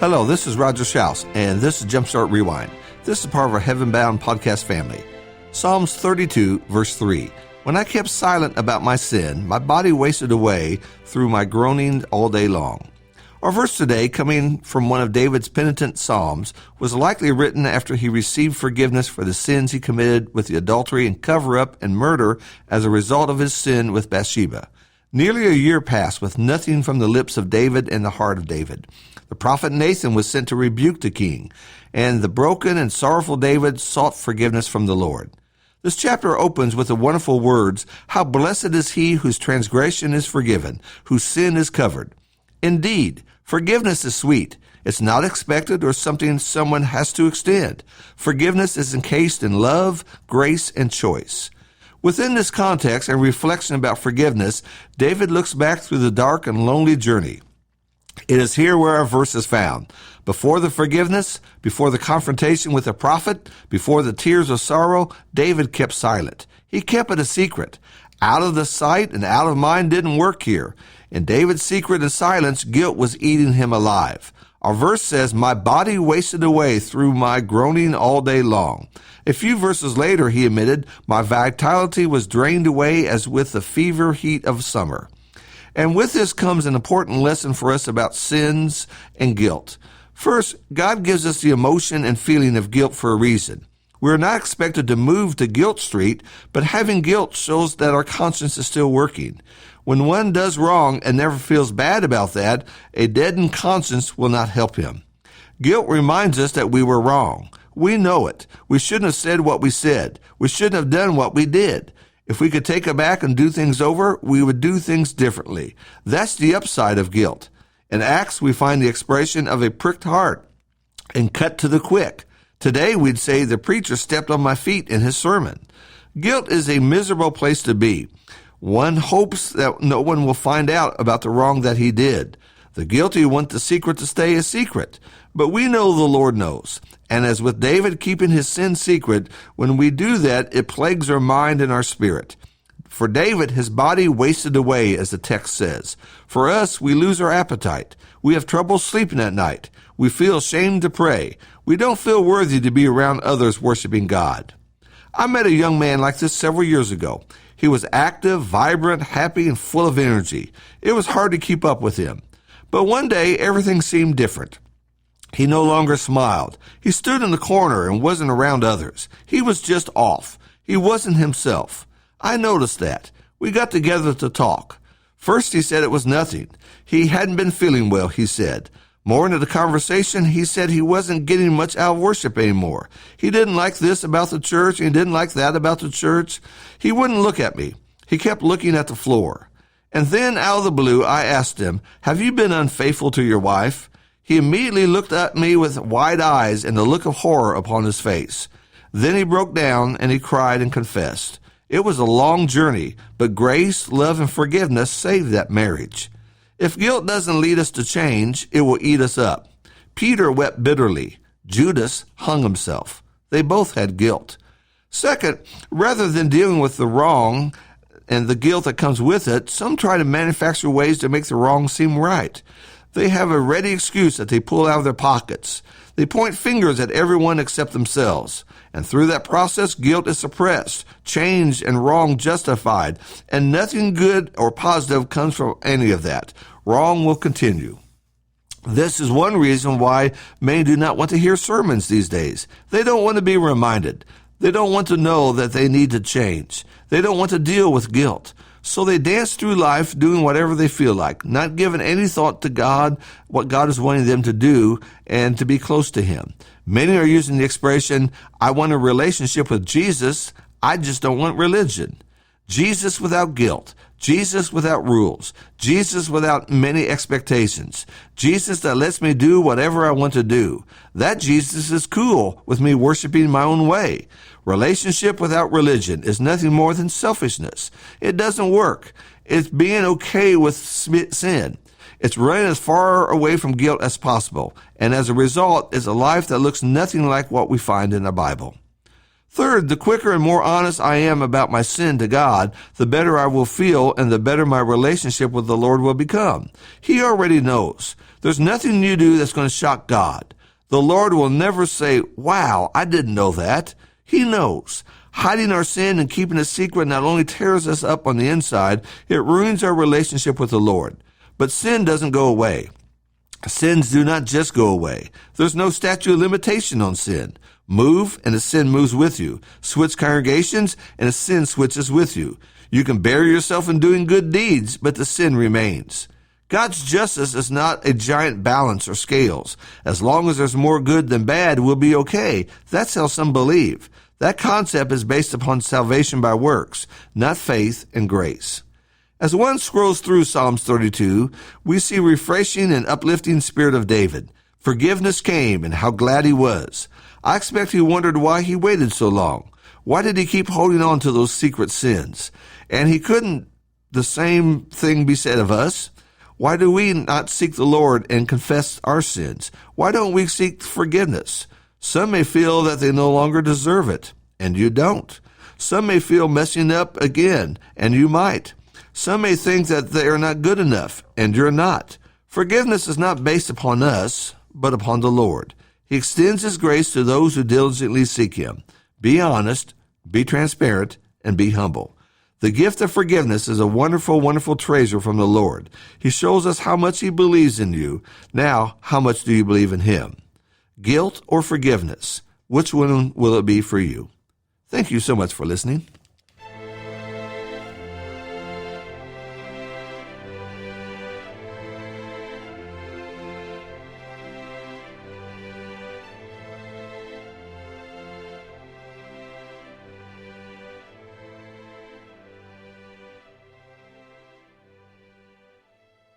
Hello, this is Roger Shouse, and this is Jumpstart Rewind. This is part of our Heaven Bound podcast family. Psalms 32, verse 3. When I kept silent about my sin, my body wasted away through my groaning all day long. Our verse today, coming from one of David's penitent psalms, was likely written after he received forgiveness for the sins he committed with the adultery and cover-up and murder as a result of his sin with Bathsheba. Nearly a year passed with nothing from the lips of David and the heart of David. The prophet Nathan was sent to rebuke the king, and the broken and sorrowful David sought forgiveness from the Lord. This chapter opens with the wonderful words, "How blessed is he whose transgression is forgiven, whose sin is covered." Indeed, forgiveness is sweet. It's not expected or something someone has to extend. Forgiveness is encased in love, grace, and choice. Within this context and reflection about forgiveness, David looks back through the dark and lonely journey. It is here where our verse is found. Before the forgiveness, before the confrontation with the prophet, before the tears of sorrow, David kept silent. He kept it a secret. Out of the sight and out of mind didn't work here. In David's secret and silence, guilt was eating him alive. Our verse says, "My body wasted away through my groaning all day long." A few verses later, he admitted, "My vitality was drained away as with the fever heat of summer." And with this comes an important lesson for us about sins and guilt. First, God gives us the emotion and feeling of guilt for a reason. We're not expected to move to guilt street, but having guilt shows that our conscience is still working. When one does wrong and never feels bad about that, a deadened conscience will not help him. Guilt reminds us that we were wrong. We know it. We shouldn't have said what we said. We shouldn't have done what we did. If we could take it back and do things over, we would do things differently. That's the upside of guilt. In Acts, we find the expression of a pricked heart and cut to the quick. Today, we'd say the preacher stepped on my feet in his sermon. Guilt is a miserable place to be. One hopes that no one will find out about the wrong that he did. The guilty want the secret to stay a secret, but we know the Lord knows. And as with David keeping his sin secret, when we do that, it plagues our mind and our spirit. For David, his body wasted away, as the text says. For us, we lose our appetite. We have trouble sleeping at night. We feel ashamed to pray. We don't feel worthy to be around others worshiping God. I met a young man like this several years ago. He was active, vibrant, happy, and full of energy. It was hard to keep up with him. But one day, everything seemed different. He no longer smiled. He stood in the corner and wasn't around others. He was just off. He wasn't himself. I noticed that. We got together to talk. First, he said it was nothing. He hadn't been feeling well, he said. More into the conversation, he said he wasn't getting much out of worship anymore. He didn't like this about the church, and he didn't like that about the church. He wouldn't look at me. He kept looking at the floor. And then, out of the blue, I asked him, "Have you been unfaithful to your wife?" He immediately looked at me with wide eyes and a look of horror upon his face. Then he broke down and he cried and confessed. It was a long journey, but grace, love, and forgiveness saved that marriage. If guilt doesn't lead us to change, it will eat us up. Peter wept bitterly. Judas hung himself. They both had guilt. Second, rather than dealing with the wrong and the guilt that comes with it, some try to manufacture ways to make the wrong seem right. They have a ready excuse that they pull out of their pockets. They point fingers at everyone except themselves. And through that process, guilt is suppressed, change and wrong justified, and nothing good or positive comes from any of that. Wrong will continue. This is one reason why many do not want to hear sermons these days. They don't want to be reminded. They don't want to know that they need to change. They don't want to deal with guilt. So they dance through life doing whatever they feel like, not giving any thought to God, what God is wanting them to do, and to be close to Him. Many are using the expression, "I want a relationship with Jesus, I just don't want religion." Jesus without guilt, Jesus without rules, Jesus without many expectations, Jesus that lets me do whatever I want to do. That Jesus is cool with me worshiping my own way. Relationship without religion is nothing more than selfishness. It doesn't work. It's being okay with sin. It's running as far away from guilt as possible. And as a result, it's a life that looks nothing like what we find in the Bible. Third, the quicker and more honest I am about my sin to God, the better I will feel and the better my relationship with the Lord will become. He already knows. There's nothing you do that's going to shock God. The Lord will never say, wow, I didn't know that. He knows. Hiding our sin and keeping it secret not only tears us up on the inside, it ruins our relationship with the Lord. But sin doesn't go away. Sins do not just go away. There's no statute of limitation on sin. Move, and a sin moves with you. Switch congregations, and a sin switches with you. You can bury yourself in doing good deeds, but the sin remains. God's justice is not a giant balance or scales. As long as there's more good than bad, we'll be okay. That's how some believe. That concept is based upon salvation by works, not faith and grace. As one scrolls through Psalms 32, we see refreshing and uplifting spirit of David. Forgiveness came, and how glad he was. I expect he wondered why he waited so long. Why did he keep holding on to those secret sins? And he couldn't the same thing be said of us? Why do we not seek the Lord and confess our sins? Why don't we seek forgiveness? Some may feel that they no longer deserve it, and you don't. Some may feel messing up again, and you might. Some may think that they are not good enough, and you're not. Forgiveness is not based upon us, but upon the Lord. He extends his grace to those who diligently seek him. Be honest, be transparent, and be humble. The gift of forgiveness is a wonderful, wonderful treasure from the Lord. He shows us how much he believes in you. Now, how much do you believe in him? Guilt or forgiveness? Which one will it be for you? Thank you so much for listening.